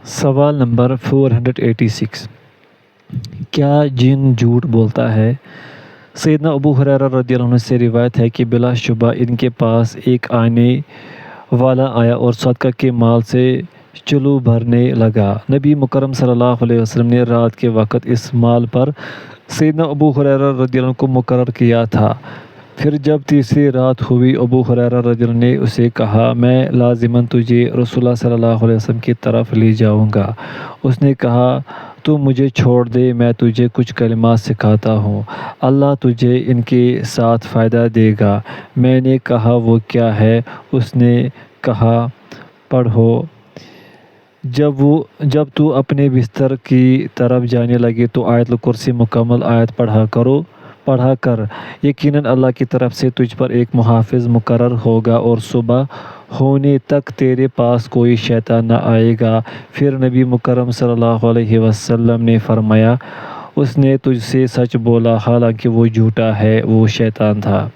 سوال نمبر 486، کیا جن جھوٹ بولتا ہے؟ سیدنا ابو ہریرہ رضی اللہ عنہ سے روایت ہے کہ بلا شبہ ان کے پاس ایک آنے والا آیا اور صدقہ کے مال سے چلو بھرنے لگا۔ نبی مکرم صلی اللہ علیہ وسلم نے رات کے وقت اس مال پر سیدنا ابو ہریرہ رضی اللہ عنہ کو مقرر کیا تھا۔ پھر جب تیسری رات ہوئی، ابو ہریرہ رضی اللہ عنہ نے اسے کہا، میں لازماً تجھے رسول اللہ صلی اللہ علیہ وسلم کی طرف لے جاؤں گا۔ اس نے کہا، تو مجھے چھوڑ دے، میں تجھے کچھ کلمات سکھاتا ہوں، اللہ تجھے ان کے ساتھ فائدہ دے گا۔ میں نے کہا، وہ کیا ہے؟ اس نے کہا، پڑھو۔ جب تو اپنے بستر کی طرف جانے لگے تو آیت الکرسی مکمل آیت پڑھا کر، یقیناً اللہ کی طرف سے تجھ پر ایک محافظ مقرر ہوگا اور صبح ہونے تک تیرے پاس کوئی شیطان نہ آئے گا۔ پھر نبی مکرم صلی اللہ علیہ وسلم نے فرمایا، اس نے تجھ سے سچ بولا، حالانکہ وہ جھوٹا ہے، وہ شیطان تھا۔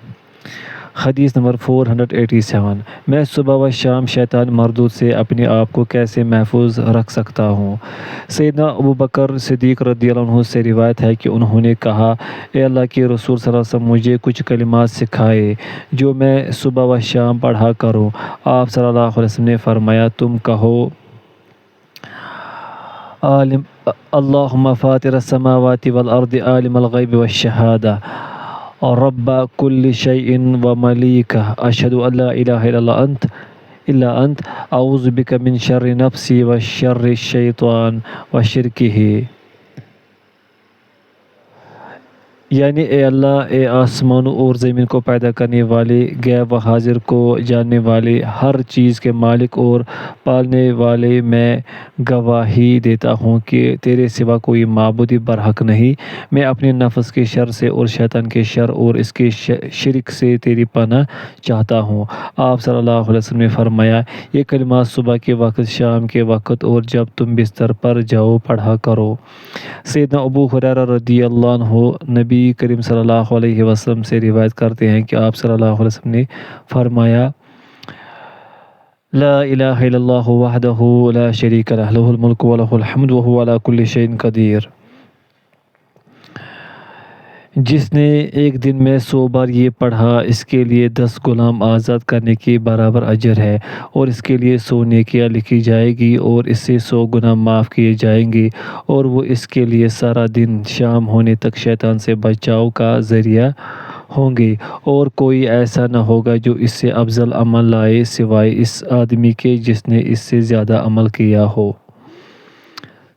حدیث نمبر 487، میں صبح و شام شیطان مردود سے اپنے آپ کو کیسے محفوظ رکھ سکتا ہوں؟ سیدنا ابوبکر صدیق رضی اللہ عنہ سے روایت ہے کہ انہوں نے کہا، اے اللہ کے رسول صلی اللہ علیہ وسلم، مجھے کچھ کلمات سکھائے جو میں صبح و شام پڑھا کروں۔ آپ صلی اللہ علیہ وسلم نے فرمایا، تم کہو، اللہم فاطر السماوات والارض عالم الغیب والشہادہ رب کل شیء وملیکہ اشہد ان لا الہ الا انت اعوذ بک من شر نفسی وشر الشیطان وشرکہ۔ یعنی اے اللہ، اے آسمانوں اور زمین کو پیدا کرنے والے، غیب و حاضر کو جاننے والے، ہر چیز کے مالک اور پالنے والے، میں گواہی دیتا ہوں کہ تیرے سوا کوئی معبود برحق نہیں۔ میں اپنے نفس کے شر سے اور شیطان کے شر اور اس کے شرک سے تیری پناہ چاہتا ہوں۔ آپ صلی اللہ علیہ وسلم نے فرمایا، یہ کلمات صبح کے وقت، شام کے وقت اور جب تم بستر پر جاؤ پڑھا کرو۔ سیدنا ابو ہریرہ رضی اللہ عنہ نبی کریم صلی اللہ علیہ وسلم سے روایت کرتے ہیں کہ آپ صلی اللہ علیہ وسلم نے فرمایا، لا الہ الا اللہ وحدہ لا شریک لہ، لہ الملک و لہ الحمد وہو علی کل شیء قدیر۔ جس نے ایک دن میں 100 بار یہ پڑھا، اس کے لیے 10 غلام آزاد کرنے کے برابر اجر ہے، اور اس کے لیے 100 نیکیاں لکھی جائیں گی اور اس سے 100 گناہ معاف کیے جائیں گے، اور وہ اس کے لیے سارا دن شام ہونے تک شیطان سے بچاؤ کا ذریعہ ہوں گے، اور کوئی ایسا نہ ہوگا جو اس سے افضل عمل لائے سوائے اس آدمی کے جس نے اس سے زیادہ عمل کیا ہو۔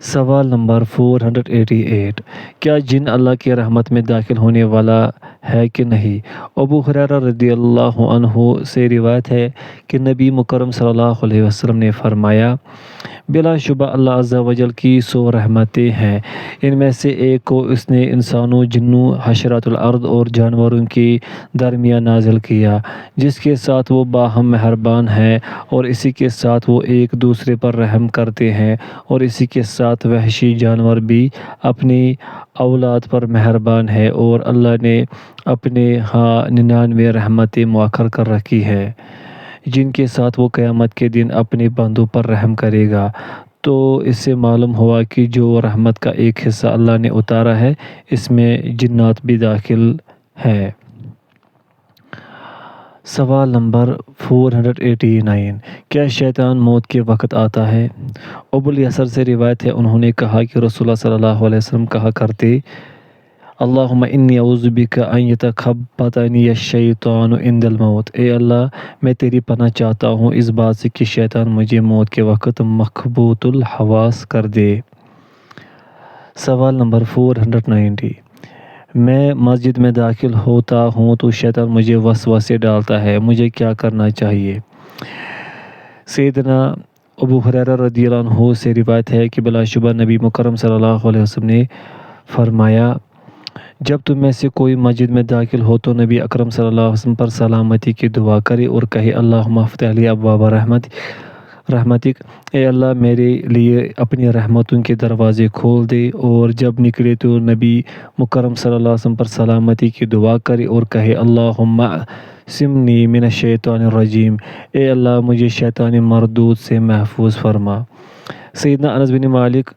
سوال نمبر 488، کیا جن اللہ کی رحمت میں داخل ہونے والا ہے کہ نہیں؟ ابو ہریرہ رضی اللہ عنہ سے روایت ہے کہ نبی مکرم صلی اللہ علیہ وسلم نے فرمایا، بلا شبہ اللہ عز و جل کی 100 رحمتیں ہیں، ان میں سے ایک کو اس نے انسانوں، جنوں، حشرات الارض اور جانوروں کے درمیان نازل کیا، جس کے ساتھ وہ باہم مہربان ہیں، اور اسی کے ساتھ وہ ایک دوسرے پر رحم کرتے ہیں، اور اسی کے ساتھ وحشی جانور بھی اپنی اولاد پر مہربان ہے، اور اللہ نے اپنے ہاں 99 رحمتیں مؤخر کر رکھی ہیں جن کے ساتھ وہ قیامت کے دن اپنے بندوں پر رحم کرے گا۔ تو اس سے معلوم ہوا کہ جو رحمت کا ایک حصہ اللہ نے اتارا ہے، اس میں جنات بھی داخل ہیں۔ سوال نمبر 489، کیا شیطان موت کے وقت آتا ہے؟ ابو الیسر سے روایت ہے، انہوں نے کہا کہ رسول اللہ صلی اللہ علیہ وسلم کہا کرتے، اللہم انی اعوذ بک ان یتخبطنی الشیطان عند الموت، اے اللہ، میں تیری پناہ چاہتا ہوں اس بات سے کہ شیطان مجھے موت کے وقت مخبوط الحواس کر دے۔ سوال نمبر 490، میں مسجد میں داخل ہوتا ہوں تو شیطان مجھے وسوسے ڈالتا ہے، مجھے کیا کرنا چاہیے؟ سیدنا ابو ہریرہ رضی اللہ عنہ سے روایت ہے کہ بلا شبہ نبی مکرم صلی اللہ علیہ وسلم نے فرمایا، جب تم میں سے کوئی مسجد میں داخل ہو تو نبی اکرم صلی اللہ علیہ وسلم پر سلامتی کی دعا کرے اور کہے، اللہم افتح لی ابواب رحمتک، اے اللہ میرے لیے اپنی رحمتوں کے دروازے کھول دے، اور جب نکلے تو نبی مکرم صلی اللہ علیہ وسلم پر سلامتی کی دعا کرے اور کہے، اللہم اعصمنی من الشیطان الرجیم، اے اللہ مجھے شیطان مردود سے محفوظ فرما۔ سیدنا انس بن مالک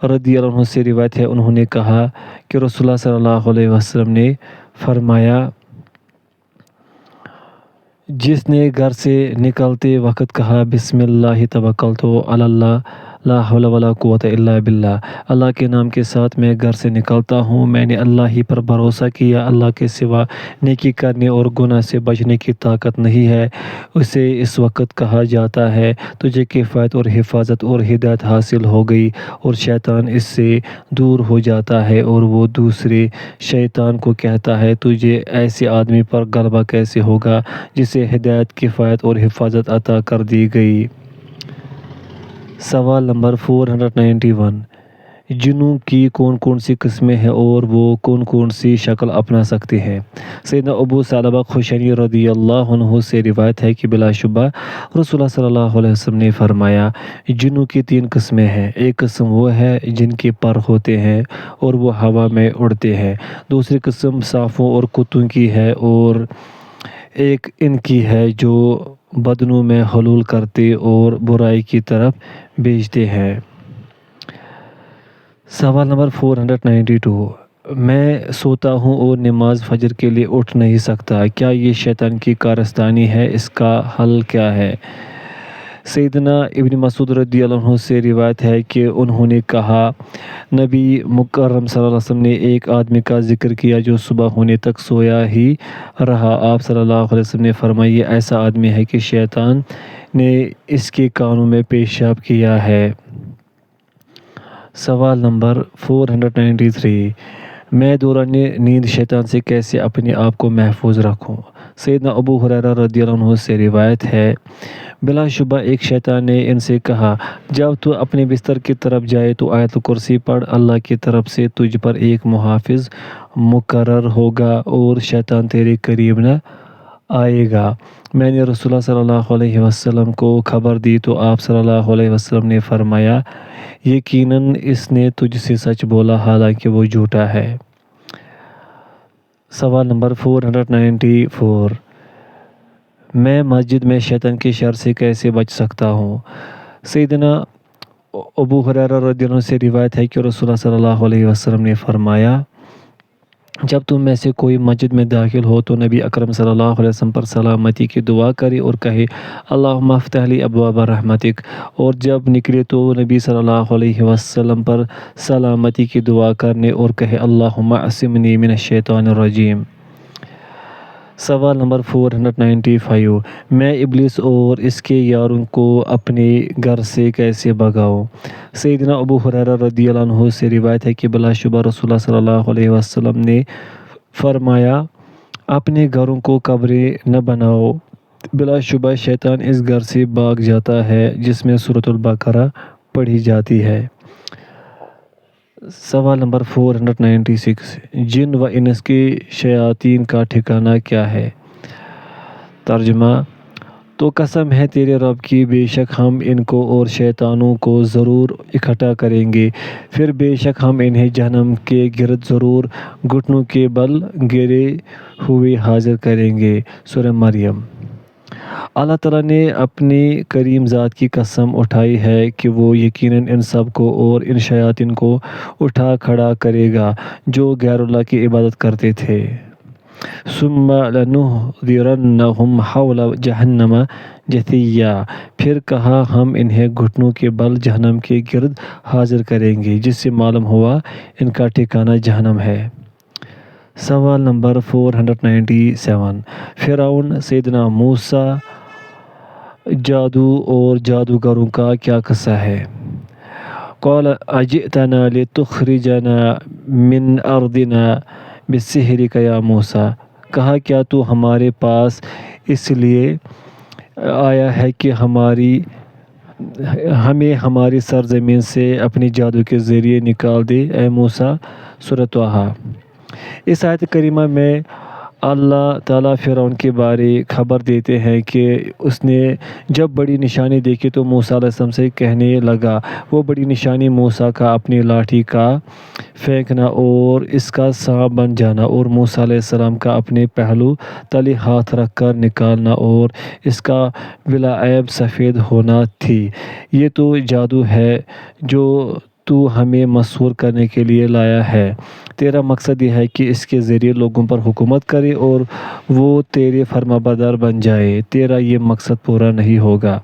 رضی اللہ عنہ سے روایت ہے، انہوں نے کہا کہ رسول اللہ صلی اللہ علیہ وسلم نے فرمایا، جس نے گھر سے نکلتے وقت کہا بسم اللہ توکلت علی اللہ لا حول ولا قوت الا باللہ، اللہ کے نام کے ساتھ میں گھر سے نکلتا ہوں، میں نے اللہ ہی پر بھروسہ کیا، اللہ کے سوا نیکی کرنے اور گناہ سے بچنے کی طاقت نہیں ہے، اسے اس وقت کہا جاتا ہے تجھے کفایت اور حفاظت اور ہدایت حاصل ہو گئی اور شیطان اس سے دور ہو جاتا ہے، اور وہ دوسرے شیطان کو کہتا ہے تجھے ایسے آدمی پر غلبہ کیسے ہوگا جسے ہدایت، کفایت اور حفاظت عطا کر دی گئی۔ سوال نمبر 491، جنوں کی کون کون سی قسمیں ہیں اور وہ کون کون سی شکل اپنا سکتے ہیں؟ سیدنا ابو ثعلبہ خشنی رضی اللہ عنہ سے روایت ہے کہ بلا شبہ رسول اللہ صلی اللہ علیہ وسلم نے فرمایا، جنوں کی 3 قسمیں ہیں، ایک قسم وہ ہے جن کے پر ہوتے ہیں اور وہ ہوا میں اڑتے ہیں، دوسری قسم سانپوں اور کتوں کی ہے، اور ایک ان کی ہے جو بدنوں میں حلول کرتے اور برائی کی طرف بھیجتے ہیں۔ سوال نمبر 492، میں سوتا ہوں اور نماز فجر کے لیے اٹھ نہیں سکتا، کیا یہ شیطان کی کارستانی ہے؟ اس کا حل کیا ہے؟ سیدنا ابن مسعود رضی اللہ عنہ سے روایت ہے کہ انہوں نے کہا، نبی مکرم صلی اللہ علیہ وسلم نے ایک آدمی کا ذکر کیا جو صبح ہونے تک سویا ہی رہا، آپ صلی اللہ علیہ وسلم نے فرمایا، یہ ایسا آدمی ہے کہ شیطان نے اس کے کانوں میں پیشاب کیا ہے۔ سوال نمبر 493، میں دوران نیند شیطان سے کیسے اپنے آپ کو محفوظ رکھوں؟ سیدنا ابو ہریرہ رضی اللہ عنہ سے روایت ہے، بلا شبہ ایک شیطان نے ان سے کہا، جب تو اپنے بستر کی طرف جائے تو آیت الکرسی پڑھ، اللہ کی طرف سے تجھ پر ایک محافظ مقرر ہوگا اور شیطان تیرے قریب نہ آئے گا۔ میں نے رسول اللہ صلی اللہ علیہ وسلم کو خبر دی تو آپ صلی اللہ علیہ وسلم نے فرمایا، یقیناً اس نے تجھ سے سچ بولا حالانکہ وہ جھوٹا ہے۔ سوال نمبر 494، میں مسجد میں شیطان کے شر سے کیسے بچ سکتا ہوں؟ سیدنا ابو ہریرہ رضی اللہ عنہ سے روایت ہے کہ رسول اللہ صلی اللہ علیہ وسلم نے فرمایا، جب تم میں سے کوئی مسجد میں داخل ہو تو نبی اکرم صلی اللہ علیہ وسلم پر سلامتی کی دعا کرے اور کہے، اللہم افتح لی ابواب رحمتک، اور جب نکلے تو نبی صلی اللہ علیہ وسلم پر سلامتی کی دعا کرنے اور کہے، اللہم اعصمنی من الشیطان الرجیم۔ سوال نمبر 495، میں ابلیس اور اس کے یاروں کو اپنے گھر سے کیسے بھگاؤں؟ سیدنا ابو ہریرہ رضی اللہ عنہ سے روایت ہے کہ بلا شبہ رسول اللہ صلی اللہ علیہ وسلم نے فرمایا، اپنے گھروں کو قبریں نہ بناؤ، بلا شبہ شیطان اس گھر سے بھاگ جاتا ہے جس میں سورۃ البقرہ پڑھی جاتی ہے۔ سوال نمبر 496، جن و انس کے شیاطین کا ٹھکانہ کیا ہے؟ ترجمہ، تو قسم ہے تیرے رب کی، بے شک ہم ان کو اور شیطانوں کو ضرور اکٹھا کریں گے، پھر بے شک ہم انہیں جہنم کے گرد ضرور گھٹنوں کے بل گرے ہوئے حاضر کریں گے۔ سورہ مریم۔ اللہ تعالیٰ نے اپنی کریم ذات کی قسم اٹھائی ہے کہ وہ یقیناً ان سب کو اور ان شیاطین کو اٹھا کھڑا کرے گا جو غیر اللہ کی عبادت کرتے تھے۔ ثم لنحضرنہم حول جہنم جثیا، پھر کہا ہم انہیں گھٹنوں کے بل جہنم کے گرد حاضر کریں گے، جس سے معلوم ہوا ان کا ٹھکانہ جہنم ہے۔ سوال نمبر 497، فرعون، سیدنا موسیٰ، جادو اور جادوگروں کا کیا قصہ ہے؟ قال اجئتنا لتخرجنا من ارضنا بسحرک یا موسیٰ، کہا کیا تو ہمارے پاس اس لیے آیا ہے کہ ہمیں ہماری سرزمین سے اپنی جادو کے ذریعے نکال دے، اے موسیٰ۔ سورۃ طٰہٰ۔ اس آیت کریمہ میں اللہ تعالیٰ فرعون کے بارے خبر دیتے ہیں کہ اس نے جب بڑی نشانی دیکھی تو موسیٰ علیہ السلام سے کہنے لگا، وہ بڑی نشانی موسیٰ کا اپنی لاٹھی کا پھینکنا اور اس کا سانپ بن جانا، اور موسیٰ علیہ السلام کا اپنے پہلو تلے ہاتھ رکھ کر نکالنا اور اس کا بلاعیب سفید ہونا تھی۔ یہ تو جادو ہے جو تو ہمیں مسحور کرنے کے لیے لایا ہے۔ تیرا مقصد یہ ہے کہ اس کے ذریعے لوگوں پر حکومت کرے اور وہ تیرے فرمانبردار بن جائے۔ تیرا یہ مقصد پورا نہیں ہوگا۔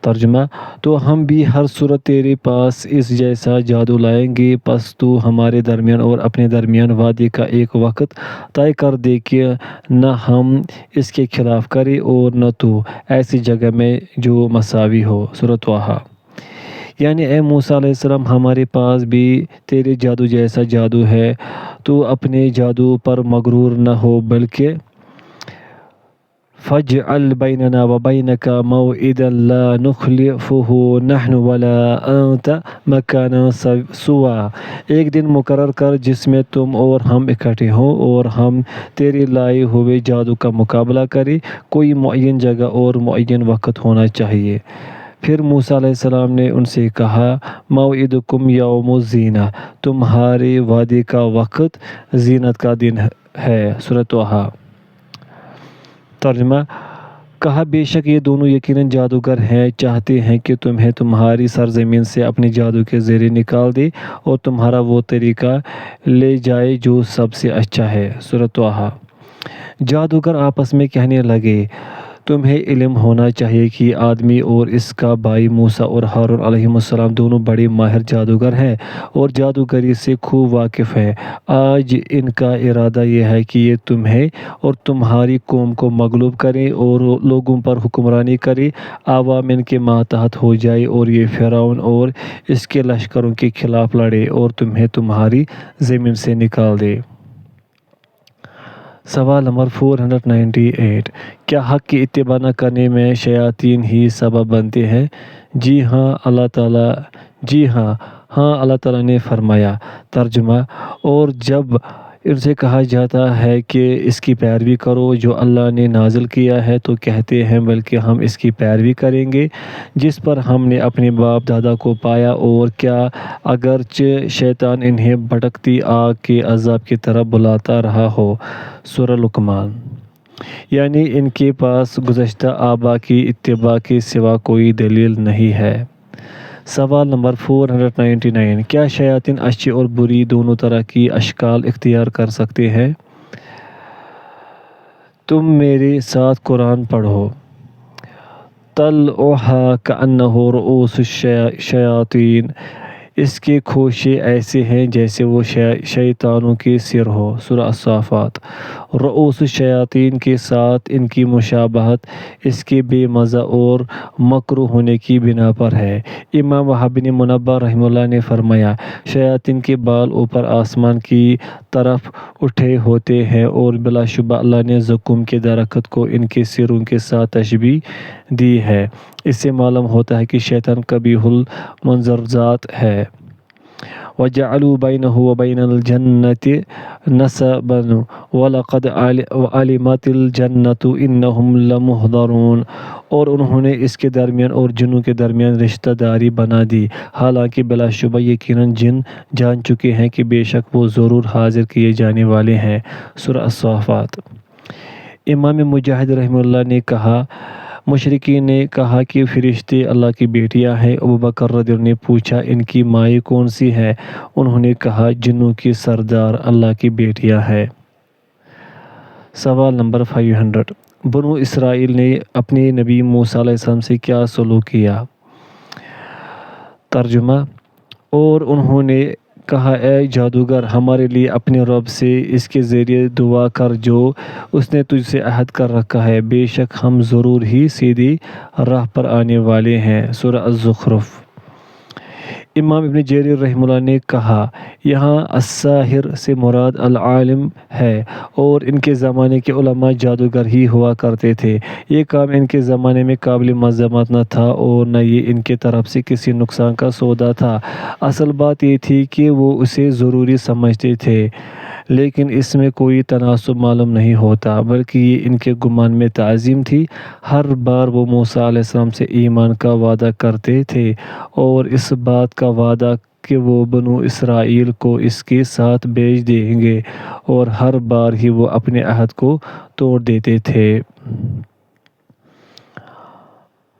ترجمہ: تو ہم بھی ہر صورت تیرے پاس اس جیسا جادو لائیں گے، پس تو ہمارے درمیان اور اپنے درمیان وعدے کا ایک وقت طے کر دے کہ نہ ہم اس کے خلاف کریں اور نہ تو ایسی جگہ میں جو مساوی ہو۔ سورۃ طٰہٰ۔ یعنی اے موسیٰ علیہ السلام، ہمارے پاس بھی تیرے جادو جیسا جادو ہے، تو اپنے جادو پر مغرور نہ ہو بلکہ فَاجْعَلْ بَيْنَنَا وَبَيْنَكَ مَوْعِدًا لَا نُخْلِفُهُ نَحْنُ وَلَا أَنْتَ مَكَانًا سُوًى، ایک دن مقرر کر جس میں تم اور ہم اکٹھے ہوں اور ہم تیرے لائے ہوئے جادو کا مقابلہ کریں۔ کوئی معین جگہ اور معین وقت ہونا چاہیے۔ پھر موسیٰ علیہ السلام نے ان سے کہا، موعدکم یوم الزینہ، تمہارے وعدے کا وقت زینت کا دن ہے۔ سورۃ طٰہٰ۔ ترجمہ: کہا، بے شک یہ دونوں یقیناً جادوگر ہیں، چاہتے ہیں کہ تمہیں تمہاری سرزمین سے اپنے جادو کے ذریعے نکال دے اور تمہارا وہ طریقہ لے جائے جو سب سے اچھا ہے۔ سورۃ طٰہٰ۔ جادوگر آپس میں کہنے لگے، تمہیں علم ہونا چاہیے کہ آدمی اور اس کا بھائی موسیٰ اور ہارون علیہم السلام دونوں بڑے ماہر جادوگر ہیں اور جادوگری سے خوب واقف ہیں۔ آج ان کا ارادہ یہ ہے کہ یہ تمہیں اور تمہاری قوم کو مغلوب کریں اور لوگوں پر حکمرانی کریں، عوام ان کے ماتحت ہو جائے اور یہ فرعون اور اس کے لشکروں کے خلاف لڑے اور تمہیں تمہاری زمین سے نکال دے۔ سوال نمبر 498، کیا حق کی اتباع نہ کرنے میں شیاطین ہی سبب بنتے ہیں؟ جی ہاں، اللہ تعالیٰ نے فرمایا۔ ترجمہ: اور جب ان سے کہا جاتا ہے کہ اس کی پیروی کرو جو اللہ نے نازل کیا ہے، تو کہتے ہیں بلکہ ہم اس کی پیروی کریں گے جس پر ہم نے اپنے باپ دادا کو پایا، اور کیا اگرچہ شیطان انہیں بھٹکتی آگ کے عذاب کی طرف بلاتا رہا ہو۔ سورہ لقمان۔ یعنی ان کے پاس گزشتہ آباء کی اتباع کے سوا کوئی دلیل نہیں ہے۔ سوال نمبر 499، کیا شیاطین اچھی اور بری دونوں طرح کی اشکال اختیار کر سکتے ہیں؟ تم میرے ساتھ قرآن پڑھو۔ طَلْعُهَا كَأَنَّهُ رُءُوسُ الشَّيَاطِينِ، اس کے خوشے ایسے ہیں جیسے وہ شیطانوں کے سر ہو۔ سورہ الصافات۔ رؤوس الشیاطین کے ساتھ ان کی مشابہت اس کے بے مزہ اور مکروہ ہونے کی بنا پر ہے۔ امام وہب بن منبہ رحمہ اللہ نے فرمایا، شیاطین کے بال اوپر آسمان کی طرف اٹھے ہوتے ہیں اور بلا شبہ اللہ نے زقوم کے درخت کو ان کے سروں کے ساتھ تشبیہ دی ہے۔ اس سے معلوم ہوتا ہے کہ شیطان قبیح المنظر ذات ہے۔ وَجَعَلُوا بَيْنَهُ وَبَيْنَ الْجَنَّةِ نَسَبًا وَلَقَدْ عَلِمَتِ الْجَنَّةُ إِنَّهُمْ لَمُحْضَرُونَ، اور انہوں نے اس کے درمیان اور جنوں کے درمیان رشتہ داری بنا دی، حالانکہ بلا شبہ یقیناً جن جان چکے ہیں کہ بے شک وہ ضرور حاضر کیے جانے والے ہیں۔ سورہ الصافات۔ امام مجاہد رحمہ اللہ نے کہا، مشرکین نے کہا کہ فرشتے اللہ کی بیٹیاں ہیں۔ ابوبکر رضی اللہ عنہ نے پوچھا، ان کی مائیں کون سی ہیں؟ انہوں نے کہا، جنوں کی سردار اللہ کی بیٹیاں ہیں۔ سوال نمبر 500، بنو اسرائیل نے اپنے نبی موسیٰ علیہ السلام سے کیا سلوک کیا؟ ترجمہ: اور انہوں نے کہا، اے جادوگر، ہمارے لیے اپنے رب سے اس کے ذریعے دعا کر جو اس نے تجھ سے عہد کر رکھا ہے، بے شک ہم ضرور ہی سیدھی راہ پر آنے والے ہیں۔ سورہ الزخرف۔ امام ابن جریر رحمہ اللہ نے کہا، یہاں الساحر سے مراد العالم ہے، اور ان کے زمانے کے علماء جادوگر ہی ہوا کرتے تھے۔ یہ کام ان کے زمانے میں قابل مذمت نہ تھا اور نہ یہ ان کی طرف سے کسی نقصان کا سودا تھا۔ اصل بات یہ تھی کہ وہ اسے ضروری سمجھتے تھے، لیکن اس میں کوئی تناسب معلوم نہیں ہوتا، بلکہ یہ ان کے گمان میں تعظیم تھی۔ ہر بار وہ موسیٰ علیہ السلام سے ایمان کا وعدہ کرتے تھے اور اس بات کا وعدہ کہ وہ بنو اسرائیل کو اس کے ساتھ بھیج دیں گے، اور ہر بار ہی وہ اپنے عہد کو توڑ دیتے تھے۔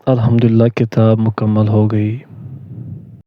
الحمدللہ کتاب مکمل ہو گئی۔